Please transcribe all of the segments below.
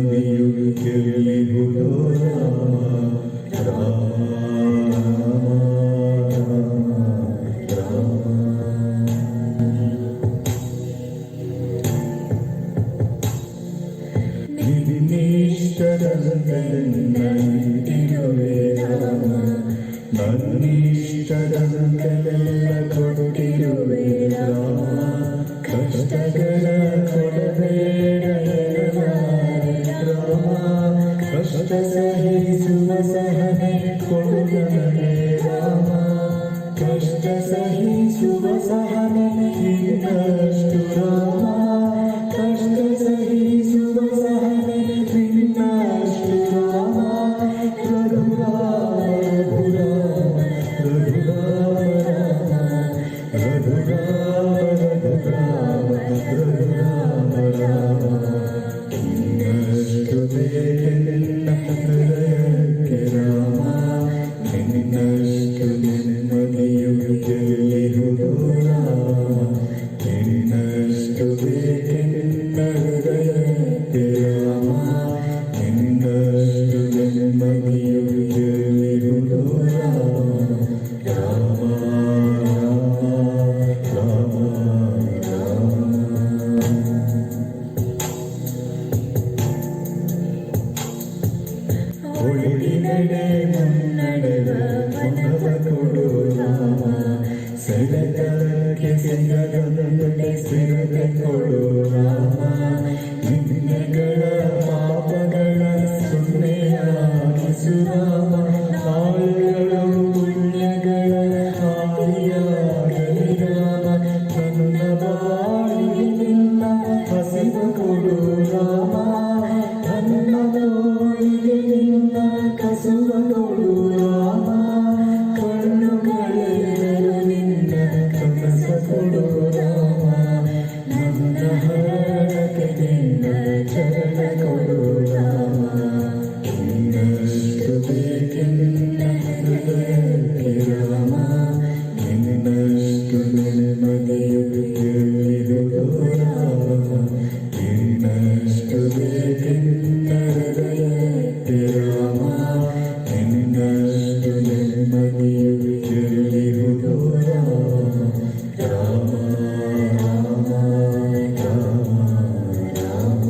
ನೆಮ್ಮದಿಯು ಎಲ್ಲಿಹುದೋ ರಾಮ ನಿನ್ನಿಷ್ಟದಂತೆ ನಂಟಿರುವೆ ರಾಮ ನನ್ನಿಷ್ಟದಂತೆಲ್ಲ ಕೊಟ್ಟಿರುವೆ ರಾಮ ಕಷ್ಟಗಳ ಕೊಡಬೇಡ ಎನ್ನಲಾರೆ ರಾಮ ಕಷ್ಟ ಸಹಿಸುವ ಸಹನೆ ಕೊಡು ನನಗೆ ರಾಮ ಕಷ್ಟ ಸಹಿಸುವ ಸಹನೆ ಇನ್ನಷ್ಟು ರಾಮ ಕಷ್ಟ ಸಹಿಸುವ ಸಹನೆ ಇನ್ನಷ್ಟು ರಾಮ ರಘುರಾಮ ರಘುರಾಮ ರಘುರಾಮ ರಘುರಾಮ ರಘುರಾಮ ರಾಮ ಇನ್ನಷ್ಟು ಬೇಕೆ ನಿನ್ನ ಹೃದಯಕ್ಕೆ ರಾಮ ನಿನ್ನಷ್ಟು ನೆಮ್ಮದಿಯು ಎಲ್ಲಿಹುದೋ ರಾಮ ನಿನ್ನಷ್ಟು ಬೇಕೆ ನಿನ್ನ ಹೃದಯಕ್ಕೆ ರಾಮ ನಿನ್ನಷ್ಟು ನೆಮ್ಮದಿಯು ಎಲ್ಲಿಹುದೋ ರಾಮ ರಾಮ ರಾಮ ರಾಮ ಒಳಿನಡೆ ಮುನ್ನಡೆವ ಮನವ ಕೊಡು ರಾಮ ಸೆಳೆತಕ್ಕೆ ಸಿಗದಂತೆ ಸಿರತೆ ಕೊಡು ರಾಮ ನಿನ್ನೆಗಳ ಪಾಪಗಳ ಸುನ್ನೆಯಾಗಿಸು ರಾಮ ನಾಳೆಗಳು ಪುಣ್ಯಗಳ ಹಾದಿಯಾಗಲಿ ರಾಮ ನನ್ನ ಬಾಳಿಗೆ ನಿನ್ನ ಹಸಿವು ಕೊಡು ರಾಮ ನನ್ನ ಬಾಳಿಗೆ ನಿನ್ನ ಕಸುವ ಕೊಡು ರಾಮ ಕಣ್ಣುಗಳೆಲ್ಲರೂ ನಿನ್ನ ಕನಸ ಕೊಡು ರಾಮ ನನ್ನ ಹರಡಕ್ಕೆ ನಿನ್ನ ಚರಣ ಕೊಡು ರಾಮ ಇನ್ನಷ್ಟು ಬೇಕೆ ನಿನ್ನ ಹೃದಯಕ್ಕೆ ರಾಮ ನಿನ್ನಷ್ಟು ನೆಮ್ಮದಿಯು ಎಲ್ಲಿಹುದೋ ರಾಮ ಇನ್ನಷ್ಟು ಬೇಕೆ ನಿನ್ನ ಹೃದಯಕ್ಕೆ ರಾಮ ನಿನ್ನಷ್ಟು ನೆಮ್ಮದಿಯು ಎಲ್ಲಿಹುದೋ ರಾಮ ರಾಮ ರಾಮ ರಾಮ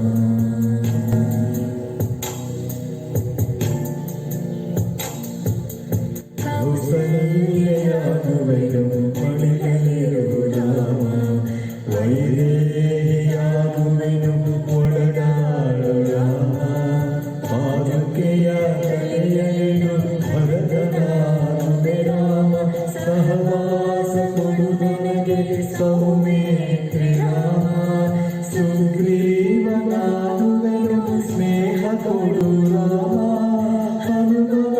ಕೌಸಲ್ಯಾಗುವೆನು ಮಡಿಲಲ್ಲಿರು ರಾಮ ವೈದೇಹಿಯಾಗುವೆನು ಒಡನಾಡು ರಾಮ ಪಾದುಕೆಯ ತಲೆಯೇನು ಭರತನಾಗುವೆ ರಾಮ ಸಹವಾಸ ಕೊಡು ನನಗೆ ಸೌಮಿತ್ರಿ ರಾಮ ಸುಗ್ರೀವನಾಗುವೆನು ಸ್ನೇಹ ಕೊಡು ರಾಮ ಹನುಮನಾಗುವೆನ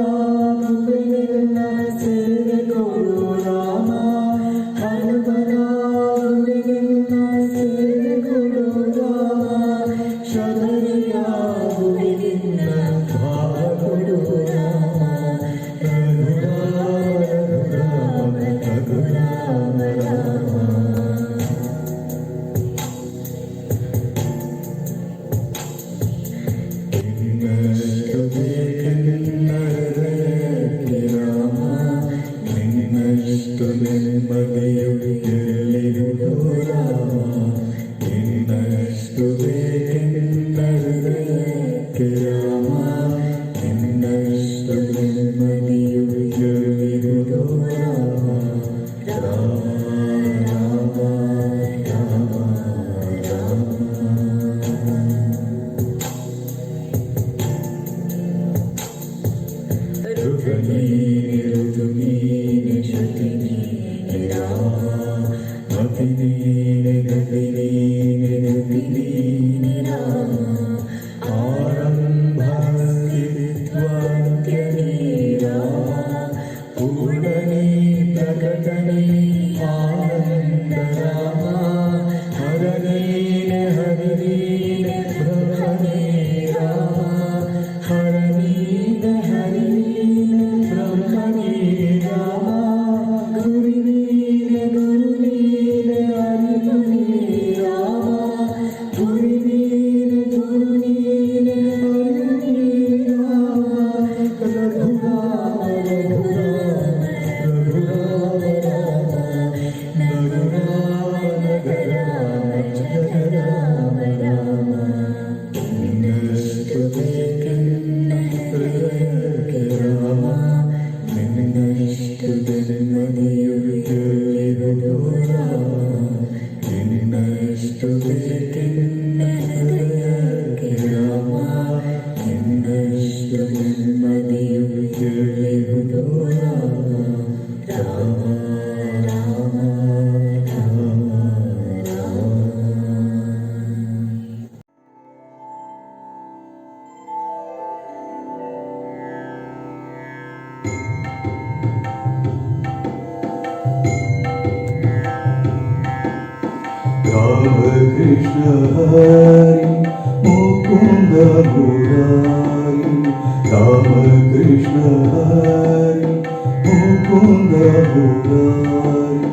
ಸೇವೆ ಕೊಡು ರಾಮ ಹನುಮನಾಗುವೆನ ಸೇವೆ ಕೊಡು ರಾಮ ಶಬರಿಯಾಗುವೆನ ಭಾವ ಕೊಡು ರಾಮ ರಘುರಾಮ ರಘುರಾಮ ರಘುರಾಮ ರಾಮ ನಿನ್ನಷ್ಟು ಬೇಕೆ ನಿನ್ನ ಹೃದಯಕ್ಕೆ ರಾಮ ನಿನ್ನಷ್ಟು ನೆಮ್ಮದಿಯು ಎಲ್ಲಿಹುದೋ ರಾಮ ನಿನ್ನಷ್ಟು ಬೇಕೆ ನಿನ್ನ ಹೃದಯಕ್ಕೆ ರಾಮ ನಿನ್ನಷ್ಟು ನೆಮ್ಮದಿಯು ಎಲ್ಲಿಹುದೋ ರಾಮ ರಾಮ ರಾಮ ರಾಮ ರಾಮ ಋತುನೀನೆ ಶತಿನೀನೆ ರಾಮ ಮತಿನೀನೆ ಗತಿನೀನೆ ಗತಿನೀನೆ ರಾಮ ಆರಂಭ ಸ್ಥಿತ್ವಾಂತ್ಯನೀ ರಾಮ ಪೂರ್ಣನೇ ಪ್ರಕಟನೇ ಆನಂದ ರಾಮ ಹರನೀನೆ ಹರಿನೀನೆ ಬ್ರಹ್ಮನೇ ರಾಮ ಹರನೀನೆ ಹರಿನೀನೆ ಬ್ರಹ್ಮ അഷ്ടജന്മദിയും കേൾക്കുതോ Rama Rama Rama Rama Rama. Krishna Hari Mukunda Murari Rama Krishna Hari Mukunda Murari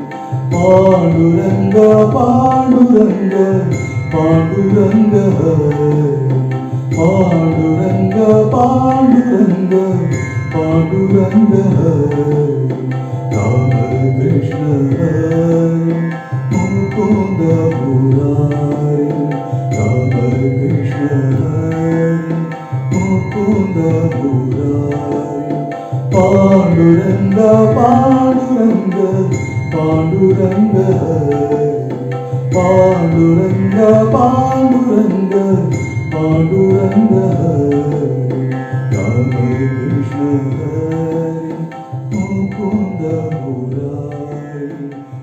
Panduranga Panduranga Panduranga Hari Panduranga Panduranga Panduranga Hari Rama Krishna Hari Mukunda Murari Rama Krishna Hari Mukunda Murari Panduranga Panduranga Panduranga Hari Panduranga Panduranga Panduranga Hari Rama Krishna Hari Mukunda Murari.